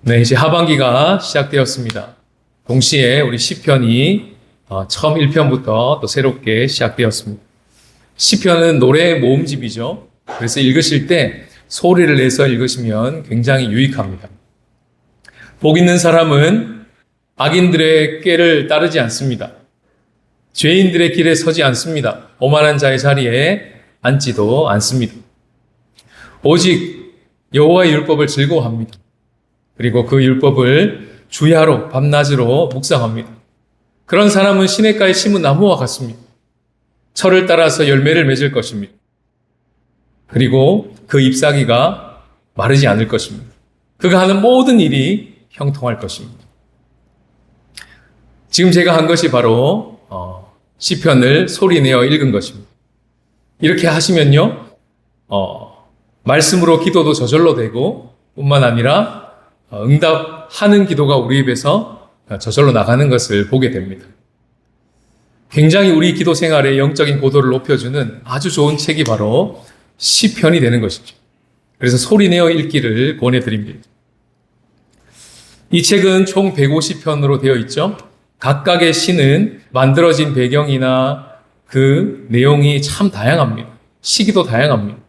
네, 이제 하반기가 시작되었습니다. 동시에 우리 시편이 처음 1편부터 또 새롭게 시작되었습니다. 시편은 노래 모음집이죠. 그래서 읽으실 때 소리를 내서 읽으시면 굉장히 유익합니다. 복 있는 사람은 악인들의 꾀를 따르지 않습니다. 죄인들의 길에 서지 않습니다. 오만한 자의 자리에 앉지도 않습니다. 오직 여호와의 율법을 즐거워합니다. 그리고 그 율법을 주야로 밤낮으로 묵상합니다. 그런 사람은 시냇가에 심은 나무와 같습니다. 철을 따라서 열매를 맺을 것입니다. 그리고 그 잎사귀가 마르지 않을 것입니다. 그가 하는 모든 일이 형통할 것입니다. 지금 제가 한 것이 바로 시편을 소리내어 읽은 것입니다. 이렇게 하시면요, 말씀으로 기도도 저절로 되고 뿐만 아니라 응답하는 기도가 우리 입에서 저절로 나가는 것을 보게 됩니다. 굉장히 우리 기도 생활의 영적인 고도를 높여주는 아주 좋은 책이 바로 시편이 되는 것이죠. 그래서 소리내어 읽기를 권해드립니다. 이 책은 총 150편으로 되어 있죠. 각각의 시는 만들어진 배경이나 그 내용이 참 다양합니다. 시기도 다양합니다.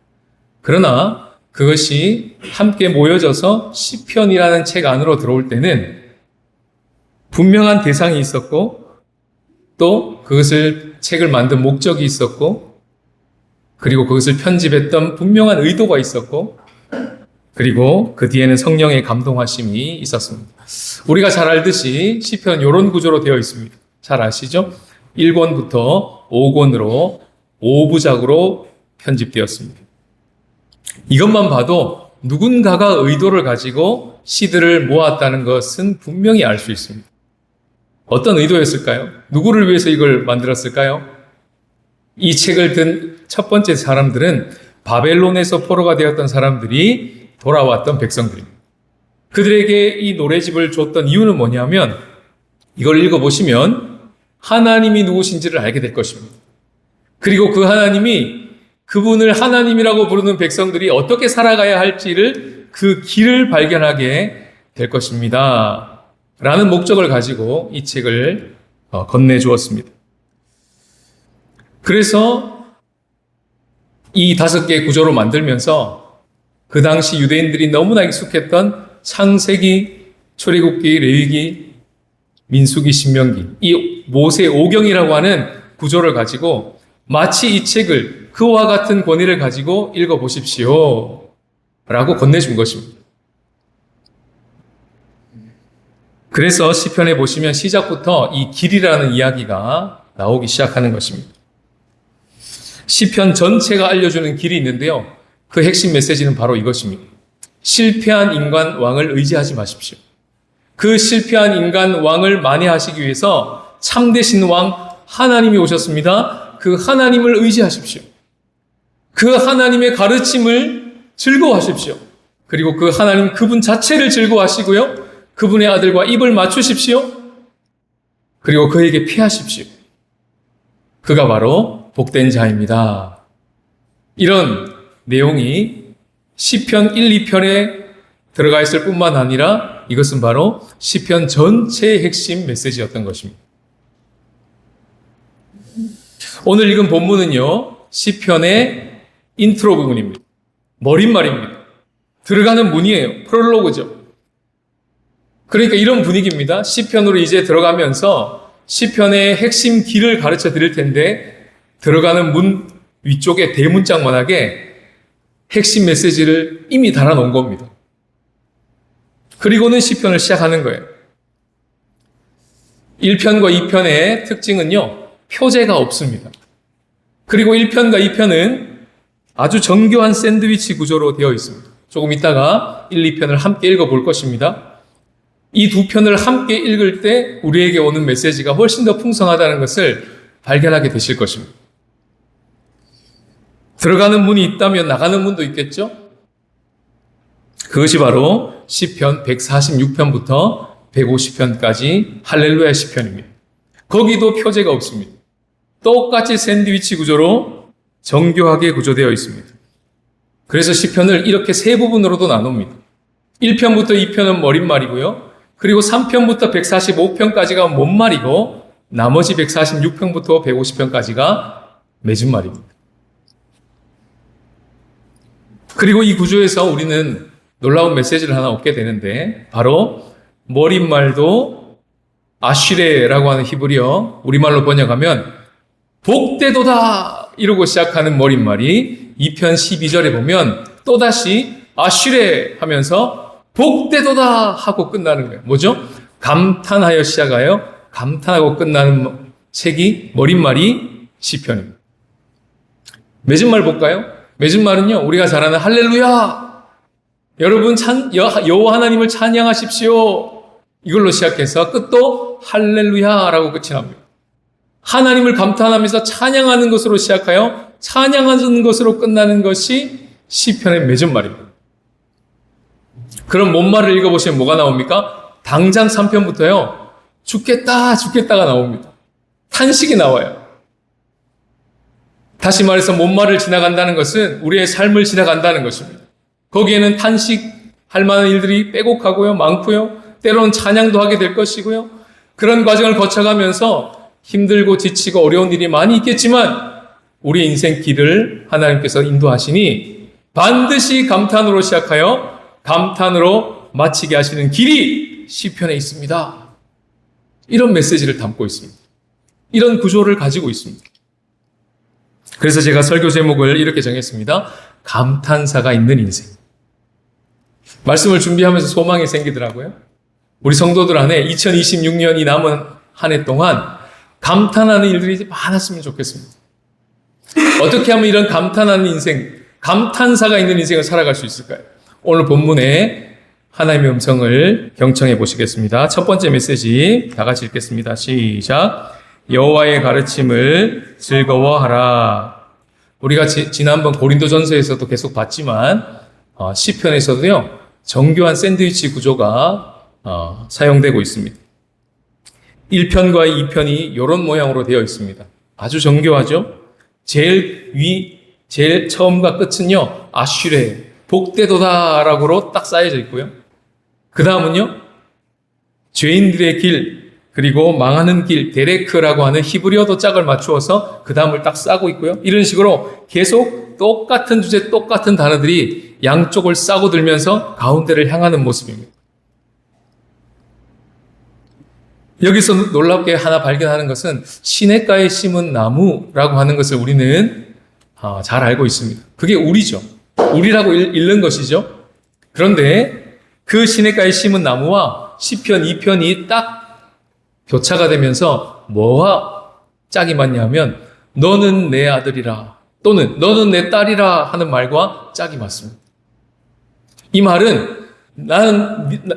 그러나 그것이 함께 모여져서 시편이라는 책 안으로 들어올 때는 분명한 대상이 있었고 또 그것을 책을 만든 목적이 있었고 그리고 그것을 편집했던 분명한 의도가 있었고 그리고 그 뒤에는 성령의 감동하심이 있었습니다. 우리가 잘 알듯이 시편 이런 구조로 되어 있습니다. 잘 아시죠? 1권부터 5권으로 5부작으로 편집되었습니다. 이것만 봐도 누군가가 의도를 가지고 시들을 모았다는 것은 분명히 알 수 있습니다. 어떤 의도였을까요? 누구를 위해서 이걸 만들었을까요? 이 책을 든 첫 번째 사람들은 바벨론에서 포로가 되었던 사람들이 돌아왔던 백성들입니다. 그들에게 이 노래집을 줬던 이유는 뭐냐면 이걸 읽어보시면 하나님이 누구신지를 알게 될 것입니다. 그리고 그 하나님이 그분을 하나님이라고 부르는 백성들이 어떻게 살아가야 할지를 그 길을 발견하게 될 것입니다. 라는 목적을 가지고 이 책을 건네주었습니다. 그래서 이 5개의 구조로 만들면서 그 당시 유대인들이 너무나 익숙했던 창세기, 출애굽기, 레위기, 민수기, 신명기, 이 모세 오경이라고 하는 구조를 가지고 마치 이 책을 그와 같은 권위를 가지고 읽어보십시오 라고 건네준 것입니다. 그래서 시편에 보시면 시작부터 이 길이라는 이야기가 나오기 시작하는 것입니다. 시편 전체가 알려주는 길이 있는데요. 그 핵심 메시지는 바로 이것입니다. 실패한 인간 왕을 의지하지 마십시오. 그 실패한 인간 왕을 만회하시기 위해서 참되신 왕 하나님이 오셨습니다. 그 하나님을 의지하십시오. 그 하나님의 가르침을 즐거워하십시오. 그리고 그 하나님 그분 자체를 즐거워하시고요. 그분의 아들과 입을 맞추십시오. 그리고 그에게 피하십시오. 그가 바로 복된 자입니다. 이런 내용이 시편 1, 2편에 들어가 있을 뿐만 아니라 이것은 바로 시편 전체의 핵심 메시지였던 것입니다. 오늘 읽은 본문은요, 시편의 인트로 부분입니다. 머릿말입니다. 들어가는 문이에요. 프롤로그죠. 그러니까 이런 분위기입니다. 시편으로 이제 들어가면서 시편의 핵심 길을 가르쳐 드릴 텐데 들어가는 문 위쪽에 대문짝만하게 핵심 메시지를 이미 달아놓은 겁니다. 그리고는 시편을 시작하는 거예요. 1편과 2편의 특징은요, 표제가 없습니다. 그리고 1편과 2편은 아주 정교한 샌드위치 구조로 되어 있습니다. 조금 이따가 1, 2편을 함께 읽어볼 것입니다. 이 두 편을 함께 읽을 때 우리에게 오는 메시지가 훨씬 더 풍성하다는 것을 발견하게 되실 것입니다. 들어가는 문이 있다면 나가는 문도 있겠죠? 그것이 바로 시편 146편부터 150편까지 할렐루야 시편입니다. 거기도 표제가 없습니다. 똑같이 샌드위치 구조로 정교하게 구조되어 있습니다. 그래서 시편을 이렇게 세 부분으로도 나눕니다. 1편부터 2편은 머릿말이고요. 그리고 3편부터 145편까지가 못말이고 나머지 146편부터 150편까지가 맺은말입니다. 그리고 이 구조에서 우리는 놀라운 메시지를 하나 얻게 되는데 바로 머릿말도 아쉬레라고 하는 히브리어 우리말로 번역하면 복되도다 이러고 시작하는 머릿말이 2편 12절에 보면 또다시 아쉬레 하면서 복되도다 하고 끝나는 거예요. 뭐죠? 감탄하여 시작하여 감탄하고 끝나는 책이 머릿말이 시편입니다. 맺은말 볼까요? 맺은말은요 우리가 잘 아는 할렐루야 여러분 여호와 하나님을 찬양하십시오 이걸로 시작해서 끝도 할렐루야라고 끝이 납니다. 하나님을 감탄하면서 찬양하는 것으로 시작하여 찬양하는 것으로 끝나는 것이 시편의 맺은말입니다. 그럼 못말을 읽어보시면 뭐가 나옵니까? 당장 3편부터요 죽겠다가 나옵니다. 탄식이 나와요. 다시 말해서 못말을 지나간다는 것은 우리의 삶을 지나간다는 것입니다. 거기에는 탄식할 만한 일들이 빼곡하고요, 많고요, 때로는 찬양도 하게 될 것이고요. 그런 과정을 거쳐가면서 힘들고 지치고 어려운 일이 많이 있겠지만 우리 인생 길을 하나님께서 인도하시니 반드시 감탄으로 시작하여 감탄으로 마치게 하시는 길이 시편에 있습니다. 이런 메시지를 담고 있습니다. 이런 구조를 가지고 있습니다. 그래서 제가 설교 제목을 이렇게 정했습니다. 감탄사가 있는 인생. 말씀을 준비하면서 소망이 생기더라고요. 우리 성도들 안에 2026년이 남은 한 해 동안 감탄하는 일들이 많았으면 좋겠습니다. 어떻게 하면 이런 감탄하는 인생, 감탄사가 있는 인생을 살아갈 수 있을까요? 오늘 본문에 하나님의 음성을 경청해 보시겠습니다. 첫 번째 메시지 다 같이 읽겠습니다. 시작. 여호와의 가르침을 즐거워하라. 우리가 지난번 고린도전서에서도 계속 봤지만 시편에서도요 정교한 샌드위치 구조가 사용되고 있습니다. 1편과 2편이 이런 모양으로 되어 있습니다. 아주 정교하죠. 제일 처음과 끝은요 아쉬레 복되도다라고로 딱 쌓여져 있고요. 그 다음은요 죄인들의 길 그리고 망하는 길, 데레크라고 하는 히브리어도 짝을 맞추어서 그 다음을 딱 싸고 있고요. 이런 식으로 계속 똑같은 주제, 똑같은 단어들이 양쪽을 싸고 들면서 가운데를 향하는 모습입니다. 여기서 놀랍게 하나 발견하는 것은 시냇가에 심은 나무라고 하는 것을 우리는 잘 알고 있습니다. 그게 우리죠. 우리라고 읽는 것이죠. 그런데 그 시냇가에 심은 나무와 시편 2편이 딱 교차가 되면서 뭐와 짝이 맞냐면 너는 내 아들이라 또는 너는 내 딸이라 하는 말과 짝이 맞습니다. 이 말은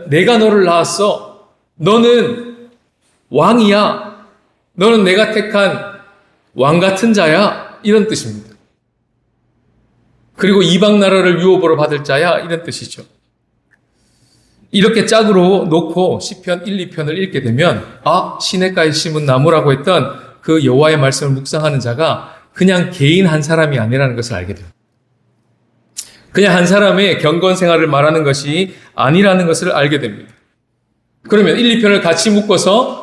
내가 너를 낳았어. 너는 왕이야. 너는 내가 택한 왕 같은 자야. 이런 뜻입니다. 그리고 이방 나라를 유업으로 받을 자야. 이런 뜻이죠. 이렇게 짝으로 놓고 시편 1, 2편을 읽게 되면 시냇가에 심은 나무라고 했던 그 여호와의 말씀을 묵상하는 자가 그냥 개인 한 사람이 아니라는 것을 알게 됩니다. 그냥 한 사람의 경건 생활을 말하는 것이 아니라는 것을 알게 됩니다. 그러면 1, 2편을 같이 묶어서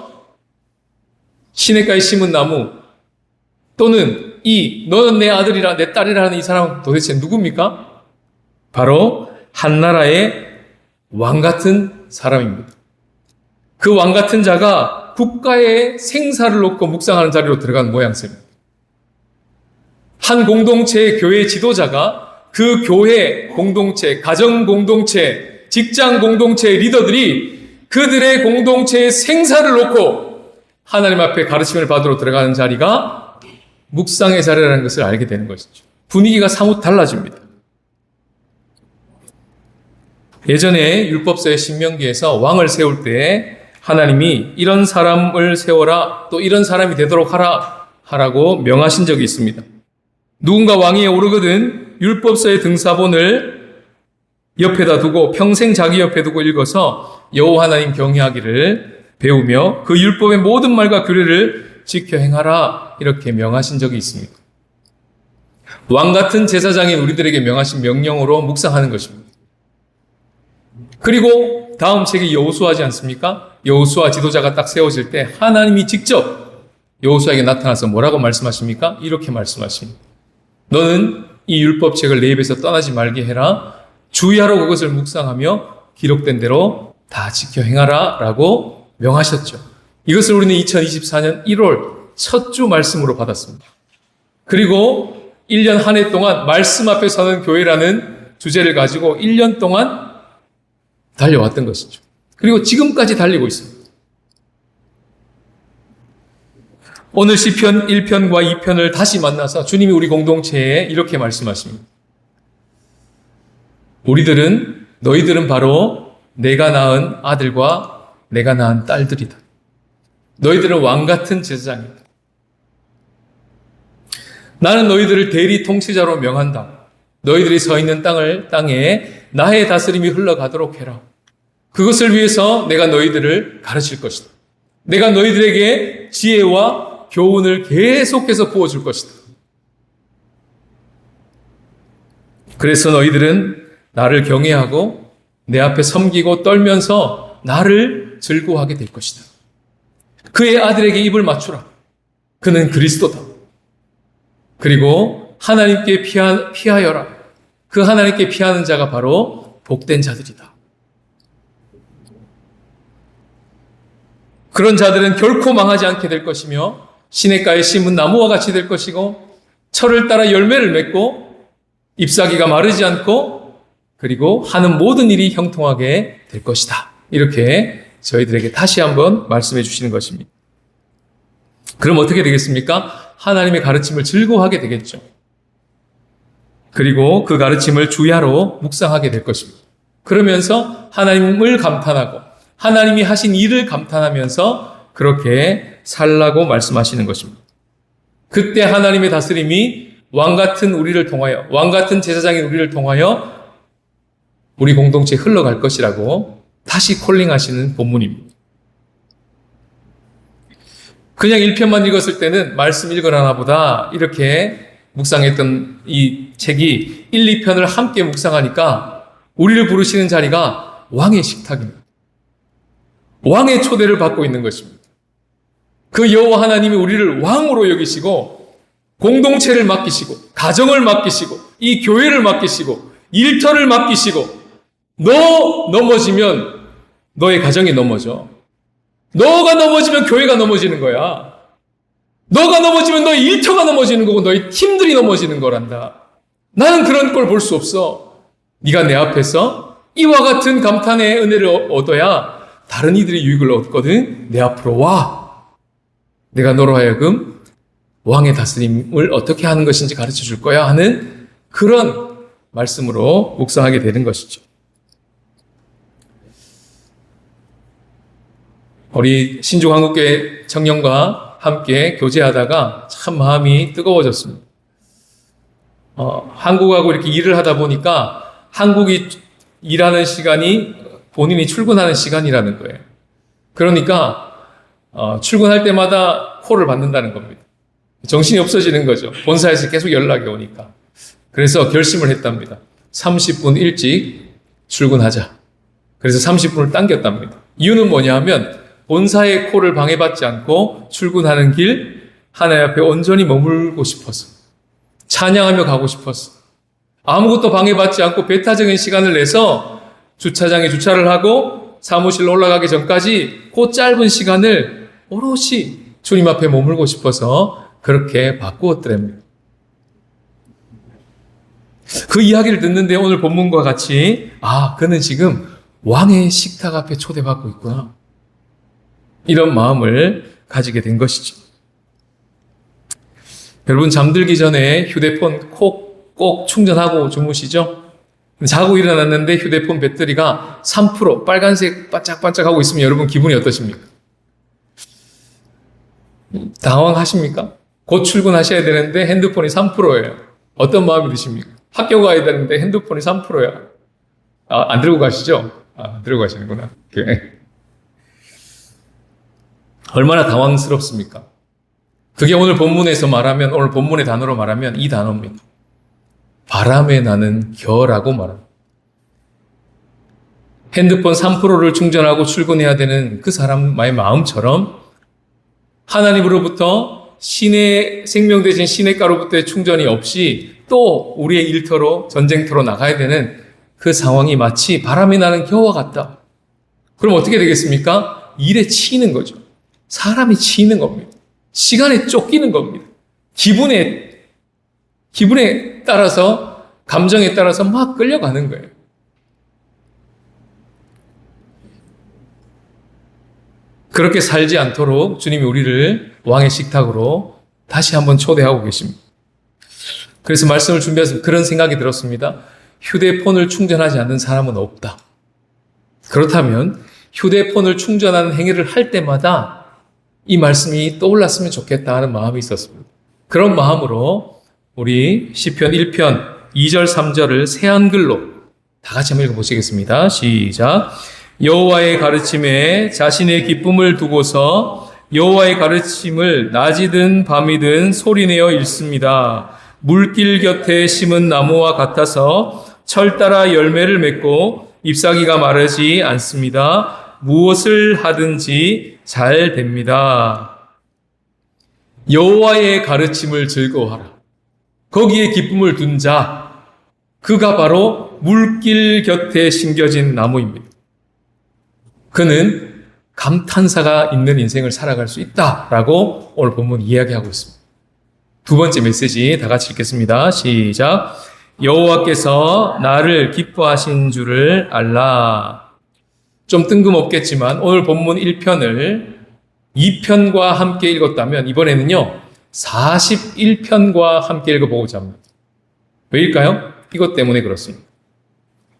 시냇가에 심은 나무 또는 너는 내 아들이라 내 딸이라는 이 사람은 도대체 누굽니까? 바로 한 나라의 왕 같은 사람입니다. 그 왕 같은 자가 국가의 생사를 놓고 묵상하는 자리로 들어간 모양새입니다. 한 공동체의 교회 지도자가 그 교회 공동체, 가정 공동체, 직장 공동체의 리더들이 그들의 공동체의 생사를 놓고 하나님 앞에 가르침을 받으러 들어가는 자리가 묵상의 자리라는 것을 알게 되는 것이죠. 분위기가 사뭇 달라집니다. 예전에 율법서의 신명기에서 왕을 세울 때 하나님이 이런 사람을 세워라 또 이런 사람이 되도록 하라고 명하신 적이 있습니다. 누군가 왕위에 오르거든 율법서의 등사본을 옆에다 두고 평생 자기 옆에 두고 읽어서 여호와 하나님 경외하기를 배우며 그 율법의 모든 말과 규례를 지켜 행하라 이렇게 명하신 적이 있습니다. 왕 같은 제사장인 우리들에게 명하신 명령으로 묵상하는 것입니다. 그리고 다음 책이 여호수아지 않습니까? 여호수아 지도자가 딱 세워질 때 하나님이 직접 여호수아에게 나타나서 뭐라고 말씀하십니까? 이렇게 말씀하십니다. 너는 이 율법책을 내 입에서 떠나지 말게 해라. 주야로 그것을 묵상하며 기록된 대로 다 지켜 행하라 라고 명하셨죠. 이것을 우리는 2024년 1월 첫 주 말씀으로 받았습니다. 그리고 1년 한 해 동안 말씀 앞에 서는 교회라는 주제를 가지고 1년 동안 달려왔던 것이죠. 그리고 지금까지 달리고 있습니다. 오늘 시편 1편과 2편을 다시 만나서 주님이 우리 공동체에 이렇게 말씀하십니다. 너희들은 바로 내가 낳은 아들과 내가 낳은 딸들이다. 너희들은 왕 같은 제사장이다. 나는 너희들을 대리 통치자로 명한다. 너희들이 서 있는 땅에 나의 다스림이 흘러가도록 해라. 그것을 위해서 내가 너희들을 가르칠 것이다. 내가 너희들에게 지혜와 교훈을 계속해서 부어줄 것이다. 그래서 너희들은 나를 경외하고 내 앞에 섬기고 떨면서 나를 즐거워하게 될 것이다. 그의 아들에게 입을 맞추라. 그는 그리스도다. 그리고 하나님께 피하여라. 그 하나님께 피하는 자가 바로 복된 자들이다. 그런 자들은 결코 망하지 않게 될 것이며 시냇가에 심은 나무와 같이 될 것이고 철을 따라 열매를 맺고 잎사귀가 마르지 않고 그리고 하는 모든 일이 형통하게 될 것이다. 이렇게 저희들에게 다시 한번 말씀해 주시는 것입니다. 그럼 어떻게 되겠습니까? 하나님의 가르침을 즐거워하게 되겠죠. 그리고 그 가르침을 주야로 묵상하게 될 것입니다. 그러면서 하나님을 감탄하고 하나님이 하신 일을 감탄하면서 그렇게 살라고 말씀하시는 것입니다. 그때 하나님의 다스림이 왕 같은 우리를 통하여, 왕 같은 제사장인 우리를 통하여 우리 공동체에 흘러갈 것이라고 다시 콜링하시는 본문입니다. 그냥 1편만 읽었을 때는 말씀 읽으라나 보다 이렇게 묵상했던 이 책이 1, 2편을 함께 묵상하니까 우리를 부르시는 자리가 왕의 식탁입니다. 왕의 초대를 받고 있는 것입니다. 그 여호와 하나님이 우리를 왕으로 여기시고 공동체를 맡기시고 가정을 맡기시고 이 교회를 맡기시고 일터를 맡기시고 너 넘어지면 너의 가정이 넘어져. 너가 넘어지면 교회가 넘어지는 거야. 너가 넘어지면 너의 일터가 넘어지는 거고 너의 팀들이 넘어지는 거란다. 나는 그런 걸 볼 수 없어. 네가 내 앞에서 이와 같은 감탄의 은혜를 얻어야 다른 이들이 유익을 얻거든. 내 앞으로 와. 내가 너로 하여금 왕의 다스림을 어떻게 하는 것인지 가르쳐 줄 거야 하는 그런 말씀으로 묵상하게 되는 것이죠. 우리 신중한국교회 청년과 함께 교제하다가 참 마음이 뜨거워졌습니다. 한국하고 이렇게 일을 하다 보니까 한국이 일하는 시간이 본인이 출근하는 시간이라는 거예요. 그러니까 출근할 때마다 콜을 받는다는 겁니다. 정신이 없어지는 거죠. 본사에서 계속 연락이 오니까. 그래서 결심을 했답니다. 30분 일찍 출근하자. 그래서 30분을 당겼답니다. 이유는 뭐냐 하면 본사의 콜을 방해받지 않고 출근하는 길 하나님 앞에 온전히 머물고 싶어서 찬양하며 가고 싶어서 아무것도 방해받지 않고 배타적인 시간을 내서 주차장에 주차를 하고 사무실로 올라가기 전까지 그 짧은 시간을 오롯이 주님 앞에 머물고 싶어서 그렇게 바꾸었더랍니다. 그 이야기를 듣는데 오늘 본문과 같이 그는 지금 왕의 식탁 앞에 초대받고 있구나. 이런 마음을 가지게 된 것이죠. 여러분 잠들기 전에 휴대폰 꼭 충전하고 주무시죠? 자고 일어났는데 휴대폰 배터리가 3% 빨간색 반짝반짝하고 있으면 여러분 기분이 어떠십니까? 당황하십니까? 곧 출근하셔야 되는데 핸드폰이 3%예요. 어떤 마음이 드십니까? 학교 가야 되는데 핸드폰이 3%야. 안 들고 가시죠? 안 들고 가시는구나. 얼마나 당황스럽습니까? 그게 오늘 본문에서 말하면, 오늘 본문의 단어로 말하면 이 단어입니다. 바람에 나는 겨라고 말합니다. 핸드폰 3%를 충전하고 출근해야 되는 그 사람의 마음처럼 하나님으로부터 신의 생명 대신 신의 가로부터의 충전이 없이 또 우리의 일터로 전쟁터로 나가야 되는 그 상황이 마치 바람이 나는 겨와 같다. 그럼 어떻게 되겠습니까? 일에 치이는 거죠. 사람이 치이는 겁니다. 시간에 쫓기는 겁니다. 기분에 따라서, 감정에 따라서 막 끌려가는 거예요. 그렇게 살지 않도록 주님이 우리를 왕의 식탁으로 다시 한번 초대하고 계십니다. 그래서 말씀을 준비해서 그런 생각이 들었습니다. 휴대폰을 충전하지 않는 사람은 없다. 그렇다면 휴대폰을 충전하는 행위를 할 때마다 이 말씀이 떠올랐으면 좋겠다 하는 마음이 있었습니다. 그런 마음으로 우리 시편 1편 2절 3절을 새 한글로 다 같이 한번 읽어보시겠습니다. 시작. 여호와의 가르침에 자신의 기쁨을 두고서 여호와의 가르침을 낮이든 밤이든 소리내어 읽습니다. 물길 곁에 심은 나무와 같아서 철 따라 열매를 맺고 잎사귀가 마르지 않습니다. 무엇을 하든지 잘 됩니다. 여호와의 가르침을 즐거워하라. 거기에 기쁨을 둔 자, 그가 바로 물길 곁에 심겨진 나무입니다. 그는 감탄사가 있는 인생을 살아갈 수 있다라고 오늘 본문 이야기하고 있습니다. 두 번째 메시지 다 같이 읽겠습니다. 시작. 여호와께서 나를 기뻐하신 줄을 알라. 좀 뜬금없겠지만 오늘 본문 1편을 2편과 함께 읽었다면 이번에는요 41편과 함께 읽어보고자 합니다. 왜일까요? 이것 때문에 그렇습니다.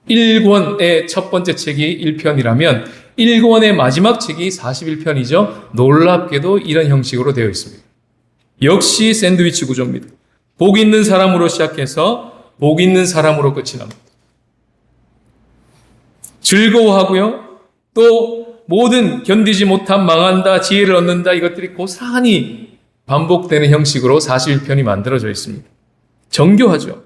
1권의 첫 번째 책이 1편이라면 1권의 마지막 책이 41편이죠. 놀랍게도 이런 형식으로 되어 있습니다. 역시 샌드위치 구조입니다. 복 있는 사람으로 시작해서 복 있는 사람으로 끝이 납니다. 즐거워하고요. 또 모든 견디지 못한 망한다, 지혜를 얻는다 이것들이 고스란히 반복되는 형식으로 41편이 만들어져 있습니다. 정교하죠.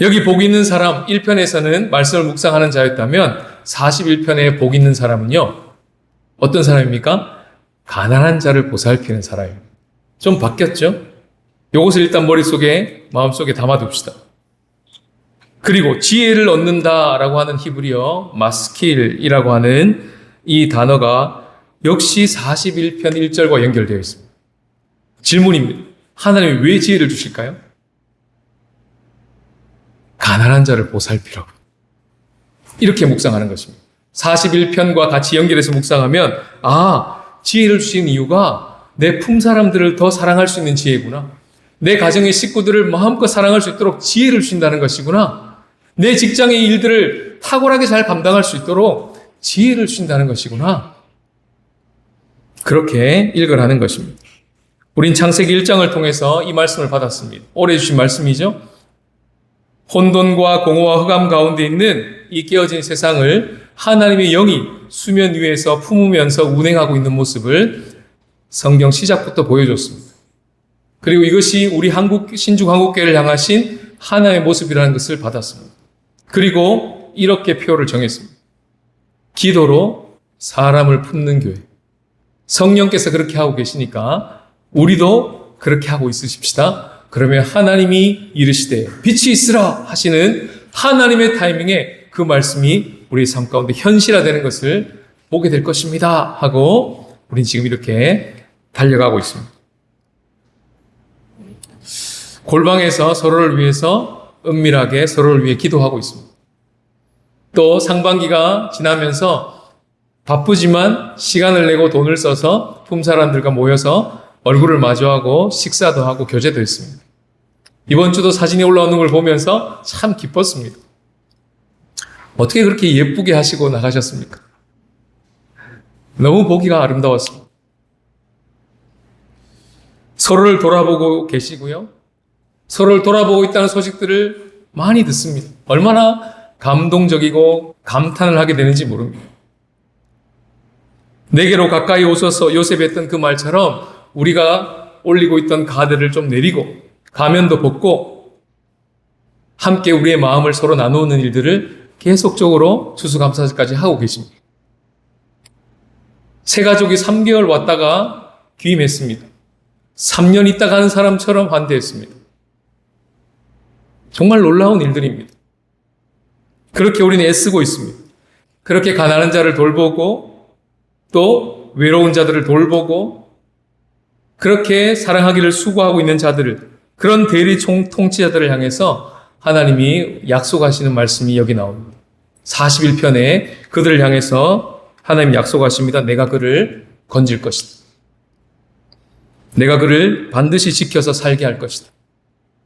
여기 복 있는 사람 1편에서는 말씀을 묵상하는 자였다면 41편의 복 있는 사람은요. 어떤 사람입니까? 가난한 자를 보살피는 사람입니다. 좀 바뀌었죠? 이것을 일단 머릿속에 마음속에 담아둡시다. 그리고 지혜를 얻는다라고 하는 히브리어 마스킬이라고 하는 이 단어가 역시 41편 1절과 연결되어 있습니다. 질문입니다. 하나님이 왜 지혜를 주실까요? 가난한 자를 보살피라고. 이렇게 묵상하는 것입니다. 41편과 같이 연결해서 묵상하면 지혜를 주신 이유가 내 품사람들을 더 사랑할 수 있는 지혜구나. 내 가정의 식구들을 마음껏 사랑할 수 있도록 지혜를 주신다는 것이구나. 내 직장의 일들을 탁월하게 잘 감당할 수 있도록 지혜를 주신다는 것이구나. 그렇게 읽으라는 것입니다. 우린 창세기 1장을 통해서 이 말씀을 받았습니다. 올해 주신 말씀이죠. 혼돈과 공허와 흑암 가운데 있는 이 깨어진 세상을 하나님의 영이 수면 위에서 품으면서 운행하고 있는 모습을 성경 시작부터 보여줬습니다. 그리고 이것이 우리 신중 한국교회를 향하신 하나의 모습이라는 것을 받았습니다. 그리고 이렇게 표를 정했습니다. 기도로 사람을 품는 교회. 성령께서 그렇게 하고 계시니까 우리도 그렇게 하고 있으십시다. 그러면 하나님이 이르시되 빛이 있으라 하시는 하나님의 타이밍에 그 말씀이 우리의 삶 가운데 현실화되는 것을 보게 될 것입니다 하고 우린 지금 이렇게 달려가고 있습니다. 골방에서 서로를 위해서 은밀하게 서로를 위해 기도하고 있습니다. 또 상반기가 지나면서 바쁘지만 시간을 내고 돈을 써서 품사람들과 모여서 얼굴을 마주하고 식사도 하고 교제도 했습니다. 이번 주도 사진이 올라오는 걸 보면서 참 기뻤습니다. 어떻게 그렇게 예쁘게 하시고 나가셨습니까? 너무 보기가 아름다웠습니다. 서로를 돌아보고 계시고요. 서로를 돌아보고 있다는 소식들을 많이 듣습니다. 얼마나 감동적이고 감탄을 하게 되는지 모릅니다. 내게로 가까이 오셔서 요셉이 했던 그 말처럼 우리가 올리고 있던 가드를 좀 내리고 가면도 벗고 함께 우리의 마음을 서로 나누는 일들을 계속적으로 추수감사절까지 하고 계십니다. 세 가족이 3개월 왔다가 귀임했습니다. 3년 있다 가는 사람처럼 환대했습니다. 정말 놀라운 일들입니다. 그렇게 우리는 애쓰고 있습니다. 그렇게 가난한 자를 돌보고 또 외로운 자들을 돌보고 그렇게 사랑하기를 수고하고 있는 자들을, 그런 대리 통치자들을 향해서 하나님이 약속하시는 말씀이 여기 나옵니다. 41편에 그들을 향해서 하나님 약속하십니다. 내가 그를 건질 것이다. 내가 그를 반드시 지켜서 살게 할 것이다.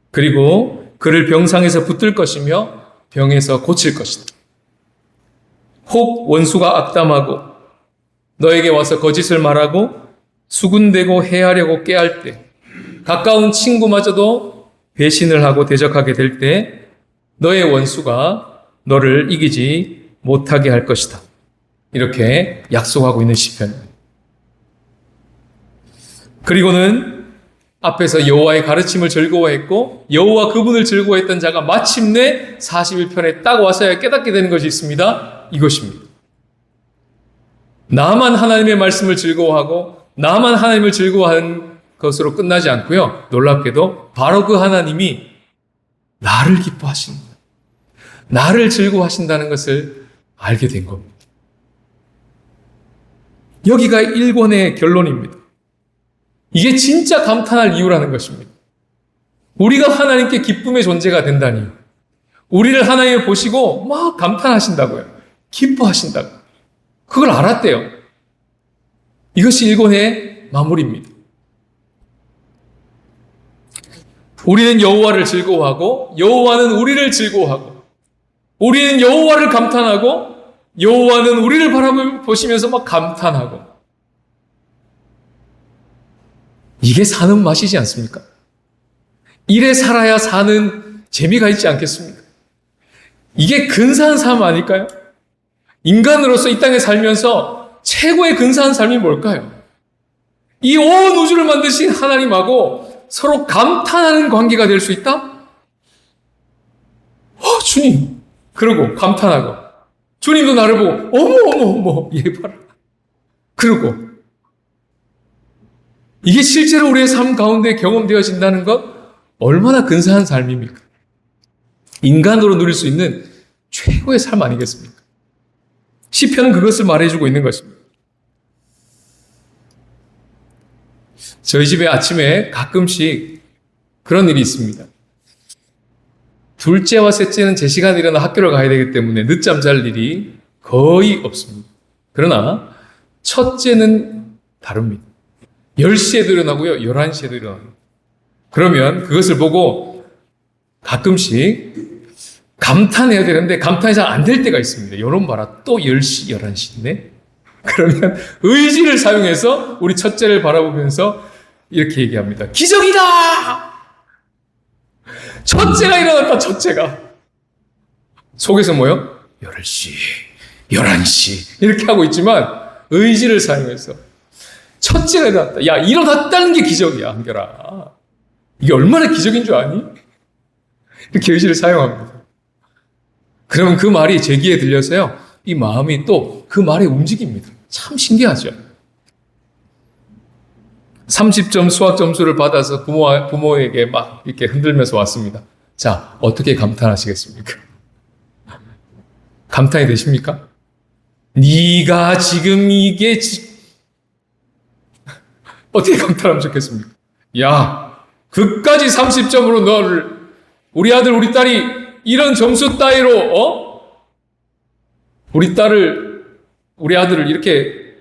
그리고 그를 병상에서 붙들 것이며 병에서 고칠 것이다. 혹 원수가 악담하고 너에게 와서 거짓을 말하고 수군대고 해하려고 깨할 때, 가까운 친구마저도 배신을 하고 대적하게 될 때 너의 원수가 너를 이기지 못하게 할 것이다. 이렇게 약속하고 있는 시편입니다. 그리고는 앞에서 여호와의 가르침을 즐거워했고 여호와 그분을 즐거워했던 자가 마침내 41편에 딱 와서야 깨닫게 되는 것이 있습니다. 이것입니다. 나만 하나님의 말씀을 즐거워하고 나만 하나님을 즐거워하는 것으로 끝나지 않고요. 놀랍게도 바로 그 하나님이 나를 기뻐하신다. 나를 즐거워하신다는 것을 알게 된 겁니다. 여기가 1권의 결론입니다. 이게 진짜 감탄할 이유라는 것입니다. 우리가 하나님께 기쁨의 존재가 된다니, 우리를 하나님을 보시고 막 감탄하신다고요. 기뻐하신다고. 그걸 알았대요. 이것이 1권의 마무리입니다. 우리는 여호와를 즐거워하고 여호와는 우리를 즐거워하고, 우리는 여호와를 감탄하고 여호와는 우리를 바라보시면서 막 감탄하고, 이게 사는 맛이지 않습니까? 이래 살아야 사는 재미가 있지 않겠습니까? 이게 근사한 삶 아닐까요? 인간으로서 이 땅에 살면서 최고의 근사한 삶이 뭘까요? 이 온 우주를 만드신 하나님하고 서로 감탄하는 관계가 될 수 있다? 주님! 그러고 감탄하고, 주님도 나를 보고 어머 얘 봐라. 그러고, 이게 실제로 우리의 삶 가운데 경험되어진다는 것, 얼마나 근사한 삶입니까? 인간으로 누릴 수 있는 최고의 삶 아니겠습니까? 시편은 그것을 말해주고 있는 것입니다. 저희 집에 아침에 가끔씩 그런 일이 있습니다. 둘째와 셋째는 제 시간에 일어나 학교를 가야 되기 때문에 늦잠 잘 일이 거의 없습니다. 그러나 첫째는 다릅니다. 10시에도 일어나고요, 11시에도 일어납니다. 그러면 그것을 보고 가끔씩 감탄해야 되는데 감탄이 잘 안 될 때가 있습니다. 여러분 봐라, 또 10시, 11시인데? 그러면 의지를 사용해서 우리 첫째를 바라보면서 이렇게 얘기합니다. 기적이다! 첫째가 일어났다, 첫째가. 속에서 뭐요? 10시, 11시 이렇게 하고 있지만 의지를 사용해서 첫째가 일어났다. 야, 일어났다는 게 기적이야, 한결아. 이게 얼마나 기적인 줄 아니? 이렇게 의지를 사용합니다. 그러면 그 말이 제 귀에 들려서요, 이 마음이 또 그 말에 움직입니다. 참 신기하죠? 30점 수학 점수를 받아서 부모에게 막 이렇게 흔들면서 왔습니다. 자, 어떻게 감탄하시겠습니까? 감탄이 되십니까? 네가 지금 이게 어떻게 감탄하면 좋겠습니까? 야, 그까지 30점으로 너를, 우리 아들 우리 딸이 이런 점수 따위로 우리 아들을 이렇게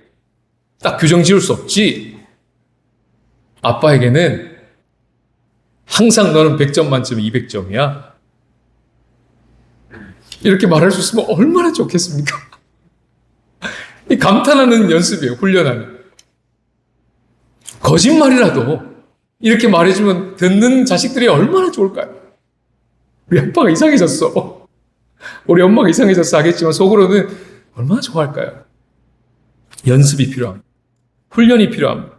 딱 규정 지을 수 없지. 아빠에게는 항상 너는 100점 만점에 200점이야. 이렇게 말할 수 있으면 얼마나 좋겠습니까? 이 감탄하는 연습이에요. 훈련하는. 거짓말이라도 이렇게 말해주면 듣는 자식들이 얼마나 좋을까요? 우리 아빠가 이상해졌어. 우리 엄마가 이상해졌어 하겠지만 속으로는 얼마나 좋아할까요? 연습이 필요합니다. 훈련이 필요합니다.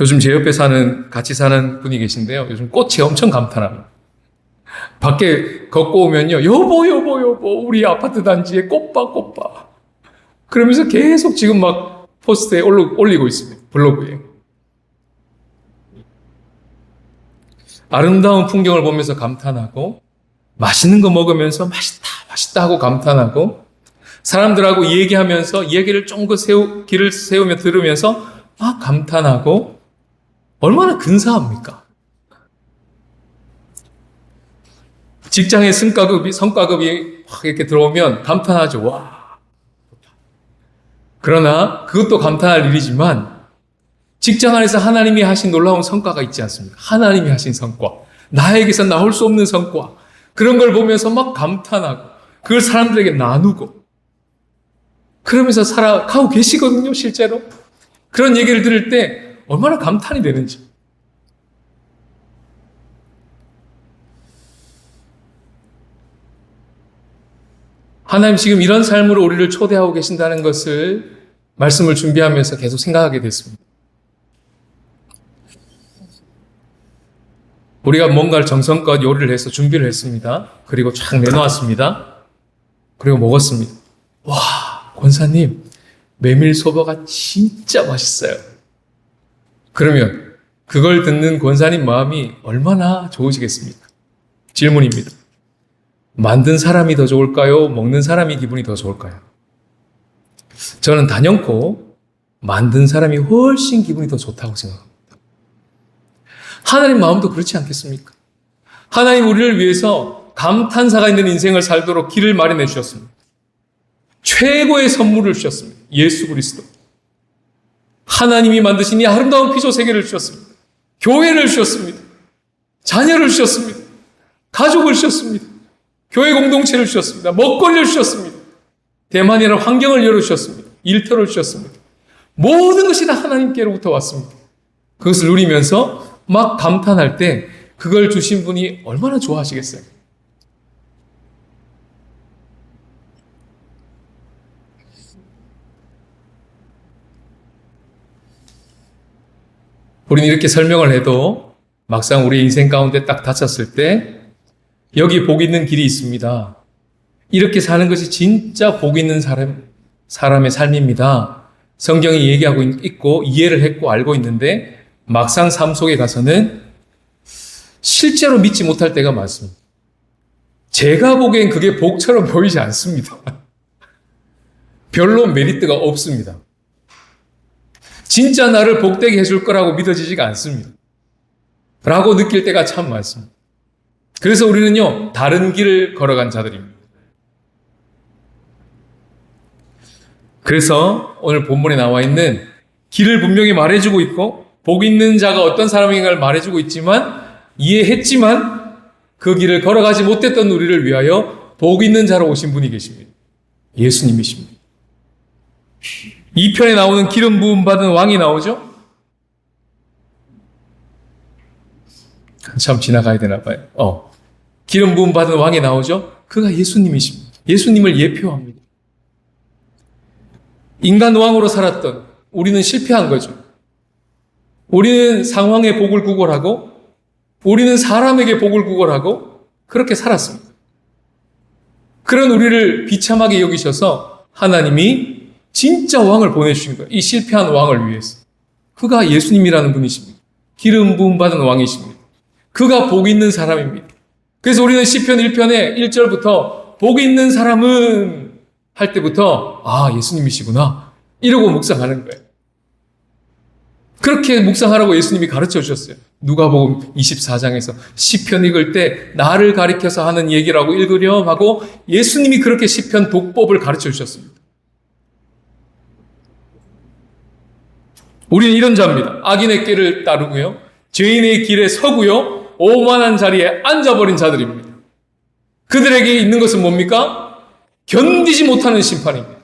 요즘 제 옆에 같이 사는 분이 계신데요. 요즘 꽃에 엄청 감탄합니다. 밖에 걷고 오면요. 여보, 여보, 여보, 우리 아파트 단지에 꽃 봐, 꽃 봐. 그러면서 계속 지금 막 포스트에 올리고 있습니다. 블로그에. 아름다운 풍경을 보면서 감탄하고, 맛있는 거 먹으면서 맛있다, 맛있다 하고 감탄하고, 사람들하고 얘기하면서 얘기를 쫑긋 길을 세우며 들으면서 막 감탄하고, 얼마나 근사합니까? 직장의 성과급이 확 이렇게 들어오면 감탄하죠. 와. 그러나 그것도 감탄할 일이지만 직장 안에서 하나님이 하신 놀라운 성과가 있지 않습니까? 하나님이 하신 성과. 나에게서 나올 수 없는 성과. 그런 걸 보면서 막 감탄하고 그걸 사람들에게 나누고 그러면서 살아가고 계시거든요, 실제로. 그런 얘기를 들을 때 얼마나 감탄이 되는지. 하나님 지금 이런 삶으로 우리를 초대하고 계신다는 것을 말씀을 준비하면서 계속 생각하게 됐습니다. 우리가 뭔가를 정성껏 요리를 해서 준비를 했습니다. 그리고 쫙 내놓았습니다. 그리고 먹었습니다. 와, 권사님, 메밀소바가 진짜 맛있어요. 그러면 그걸 듣는 권사님 마음이 얼마나 좋으시겠습니까? 질문입니다. 만든 사람이 더 좋을까요? 먹는 사람이 기분이 더 좋을까요? 저는 단연코 만든 사람이 훨씬 기분이 더 좋다고 생각합니다. 하나님 마음도 그렇지 않겠습니까? 하나님 우리를 위해서 감탄사가 있는 인생을 살도록 길을 마련해 주셨습니다. 최고의 선물을 주셨습니다. 예수 그리스도. 하나님이 만드신 이 아름다운 피조 세계를 주셨습니다. 교회를 주셨습니다. 자녀를 주셨습니다. 가족을 주셨습니다. 교회 공동체를 주셨습니다. 먹거리를 주셨습니다. 대만이라는 환경을 열어주셨습니다. 일터를 주셨습니다. 모든 것이 다 하나님께로부터 왔습니다. 그것을 누리면서 막 감탄할 때 그걸 주신 분이 얼마나 좋아하시겠어요? 우리는 이렇게 설명을 해도 막상 우리 인생 가운데 딱 닥쳤을 때 여기 복 있는 길이 있습니다. 이렇게 사는 것이 진짜 복 있는 사람의 삶입니다. 성경이 얘기하고 있고 이해를 했고 알고 있는데 막상 삶 속에 가서는 실제로 믿지 못할 때가 많습니다. 제가 보기엔 그게 복처럼 보이지 않습니다. 별로 메리트가 없습니다. 진짜 나를 복되게 해줄 거라고 믿어지지가 않습니다. 라고 느낄 때가 참 많습니다. 그래서 우리는요, 다른 길을 걸어간 자들입니다. 그래서 오늘 본문에 나와 있는 길을 분명히 말해주고 있고, 복 있는 자가 어떤 사람인가를 말해주고 있지만, 이해했지만, 그 길을 걸어가지 못했던 우리를 위하여 복 있는 자로 오신 분이 계십니다. 예수님이십니다. 이 편에 나오는 기름 부음 받은 왕이 나오죠? 한참 지나가야 되나 봐요. 기름 부음 받은 왕이 나오죠? 그가 예수님이십니다. 예수님을 예표합니다. 인간 왕으로 살았던 우리는 실패한 거죠. 우리는 상황의 복을 구걸하고 우리는 사람에게 복을 구걸하고 그렇게 살았습니다. 그런 우리를 비참하게 여기셔서 하나님이 진짜 왕을 보내주신 거예요. 이 실패한 왕을 위해서. 그가 예수님이라는 분이십니다. 기름 부음 받은 왕이십니다. 그가 복 있는 사람입니다. 그래서 우리는 시편 1편에 1절부터 복 있는 사람은 할 때부터 예수님이시구나 이러고 묵상하는 거예요. 그렇게 묵상하라고 예수님이 가르쳐 주셨어요. 누가복음 24장에서 시편 읽을 때 나를 가리켜서 하는 얘기라고 읽으렴 하고 예수님이 그렇게 시편 독법을 가르쳐 주셨습니다. 우리는 이런 자입니다. 악인의 길을 따르고요. 죄인의 길에 서고요. 오만한 자리에 앉아버린 자들입니다. 그들에게 있는 것은 뭡니까? 견디지 못하는 심판입니다.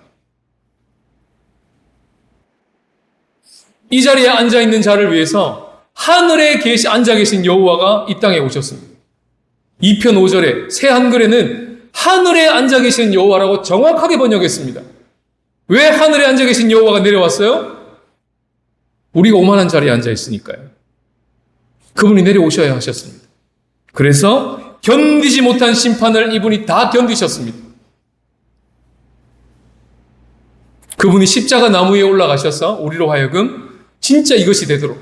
이 자리에 앉아있는 자를 위해서 하늘에 앉아 계신 여호와가 이 땅에 오셨습니다. 2편 5절에 새 한글에는 하늘에 앉아 계신 여호와라고 정확하게 번역했습니다. 왜 하늘에 앉아 계신 여호와가 내려왔어요? 우리가 오만한 자리에 앉아 있으니까요. 그분이 내려오셔야 하셨습니다. 그래서 견디지 못한 심판을 이분이 다 견디셨습니다. 그분이 십자가 나무 위에 올라가셔서 우리로 하여금 진짜 이것이 되도록,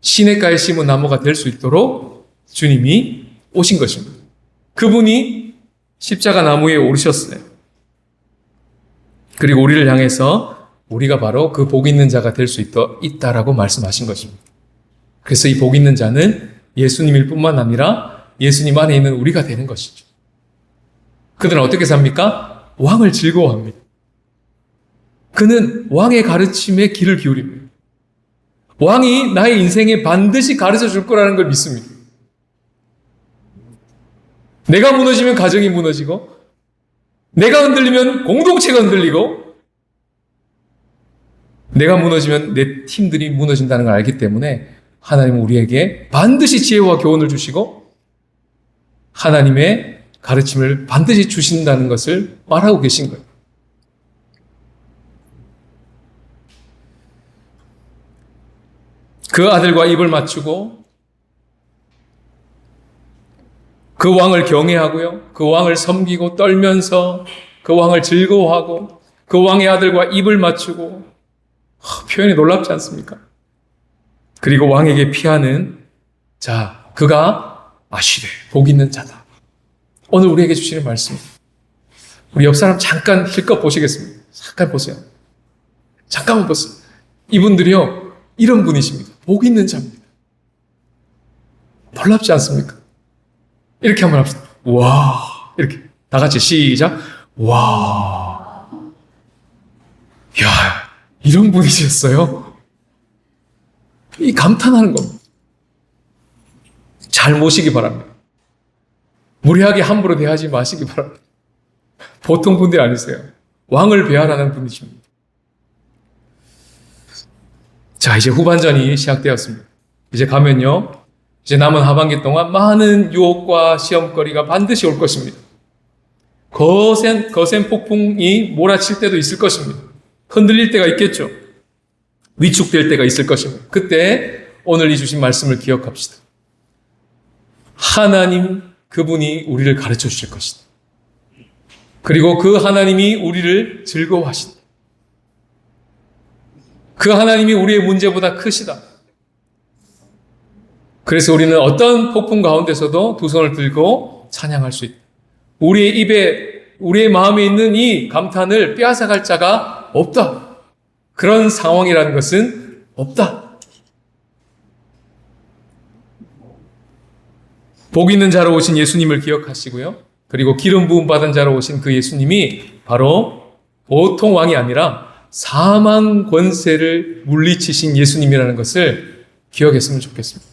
시냇가에 심은 나무가 될 수 있도록 주님이 오신 것입니다. 그분이 십자가 나무 위에 오르셨어요. 그리고 우리를 향해서 우리가 바로 그 복 있는 자가 될 수 있다라고 말씀하신 것입니다. 그래서 이 복 있는 자는 예수님일 뿐만 아니라 예수님 안에 있는 우리가 되는 것이죠. 그들은 어떻게 삽니까? 왕을 즐거워합니다. 그는 왕의 가르침에 귀를 기울입니다. 왕이 나의 인생에 반드시 가르쳐 줄 거라는 걸 믿습니다. 내가 무너지면 가정이 무너지고, 내가 흔들리면 공동체가 흔들리고, 내가 무너지면 내 팀들이 무너진다는 걸 알기 때문에 하나님은 우리에게 반드시 지혜와 교훈을 주시고 하나님의 가르침을 반드시 주신다는 것을 말하고 계신 거예요. 그 아들과 입을 맞추고 그 왕을 경외하고요, 그 왕을 섬기고 떨면서 그 왕을 즐거워하고 그 왕의 아들과 입을 맞추고, 표현이 놀랍지 않습니까? 그리고 왕에게 피하는 자, 그가 아시되 복 있는 자다. 오늘 우리에게 주시는 말씀입니다. 우리 옆 사람 잠깐 실컷 보시겠습니다. 잠깐 보세요. 잠깐만 보세요. 이분들이요, 이런 분이십니다. 복 있는 자입니다. 놀랍지 않습니까? 이렇게 한번 합시다. 와, 이렇게 다 같이 시작. 와, 야, 이런 분이셨어요? 이 감탄하는 겁니다. 잘 모시기 바랍니다. 무례하게 함부로 대하지 마시기 바랍니다. 보통 분들이 아니세요. 왕을 배하라는 분이십니다. 자, 이제 후반전이 시작되었습니다. 이제 가면요, 이제 남은 하반기 동안 많은 유혹과 시험거리가 반드시 올 것입니다. 거센 폭풍이 몰아칠 때도 있을 것입니다. 흔들릴 때가 있겠죠. 위축될 때가 있을 것입니다. 그때 오늘 이 주신 말씀을 기억합시다. 하나님 그분이 우리를 가르쳐 주실 것이다. 그리고 그 하나님이 우리를 즐거워하신다. 그 하나님이 우리의 문제보다 크시다. 그래서 우리는 어떤 폭풍 가운데서도 두 손을 들고 찬양할 수 있다. 우리의 입에, 우리의 마음에 있는 이 감탄을 빼앗아갈 자가 없다. 그런 상황이라는 것은 없다. 복 있는 자로 오신 예수님을 기억하시고요. 그리고 기름 부음 받은 자로 오신 그 예수님이 바로 보통 왕이 아니라 사망 권세를 물리치신 예수님이라는 것을 기억했으면 좋겠습니다.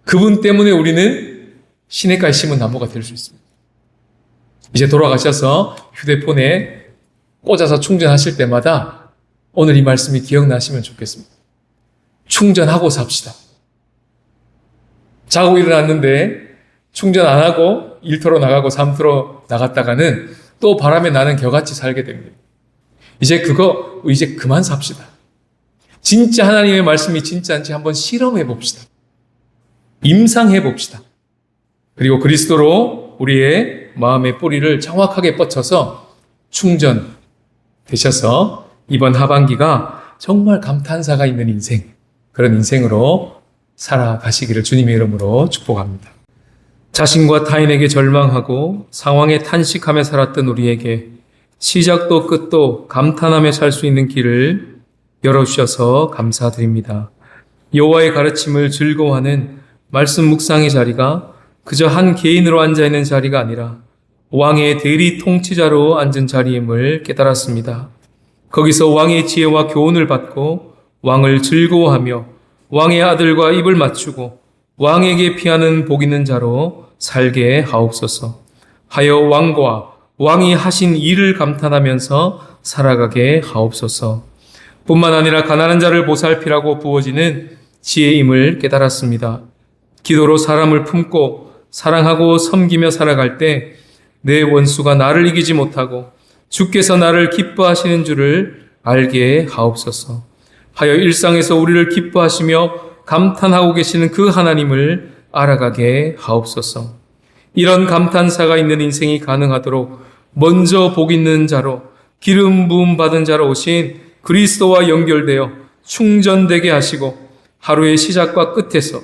그분 때문에 우리는 시냇가에 심은 나무가 될 수 있습니다. 이제 돌아가셔서 휴대폰에 꽂아서 충전하실 때마다 오늘 이 말씀이 기억나시면 좋겠습니다. 충전하고 삽시다. 자고 일어났는데 충전 안 하고 일터로 나가고 삶터로 나갔다가는 또 바람에 나는 겨같이 살게 됩니다. 이제 그만 삽시다. 진짜 하나님의 말씀이 진짜인지 한번 실험해 봅시다. 임상해 봅시다. 그리고 그리스도로 우리의 마음의 뿌리를 정확하게 뻗쳐서 충전되셔서 이번 하반기가 정말 감탄사가 있는 인생, 그런 인생으로 살아가시기를 주님의 이름으로 축복합니다. 자신과 타인에게 절망하고 상황에 탄식하며 살았던 우리에게 시작도 끝도 감탄하며 살 수 있는 길을 열어주셔서 감사드립니다. 여호와의 가르침을 즐거워하는 말씀 묵상의 자리가 그저 한 개인으로 앉아있는 자리가 아니라 왕의 대리 통치자로 앉은 자리임을 깨달았습니다. 거기서 왕의 지혜와 교훈을 받고 왕을 즐거워하며 왕의 아들과 입을 맞추고 왕에게 피하는 복 있는 자로 살게 하옵소서. 하여 왕과 왕이 하신 일을 감탄하면서 살아가게 하옵소서. 뿐만 아니라 가난한 자를 보살피라고 부어지는 지혜임을 깨달았습니다. 기도로 사람을 품고 사랑하고 섬기며 살아갈 때 내 원수가 나를 이기지 못하고 주께서 나를 기뻐하시는 줄을 알게 하옵소서. 하여 일상에서 우리를 기뻐하시며 감탄하고 계시는 그 하나님을 알아가게 하옵소서. 이런 감탄사가 있는 인생이 가능하도록 먼저 복 있는 자로 기름 부음 받은 자로 오신 그리스도와 연결되어 충전되게 하시고 하루의 시작과 끝에서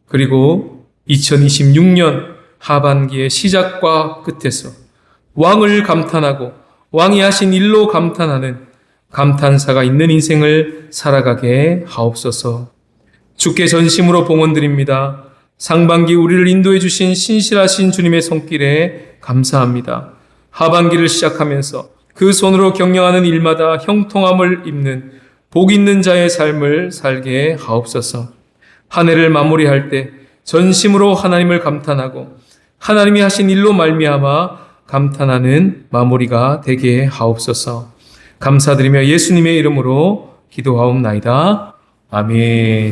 그리고 2026년 하반기의 시작과 끝에서 왕을 감탄하고 왕이 하신 일로 감탄하는 감탄사가 있는 인생을 살아가게 하옵소서. 주께 전심으로 봉헌드립니다. 상반기 우리를 인도해 주신 신실하신 주님의 손길에 감사합니다. 하반기를 시작하면서 그 손으로 경영하는 일마다 형통함을 입는 복 있는 자의 삶을 살게 하옵소서. 한 해를 마무리할 때 전심으로 하나님을 감탄하고 하나님이 하신 일로 말미암아 감탄하는 마무리가 되게 하옵소서. 감사드리며 예수님의 이름으로 기도하옵나이다. 아멘.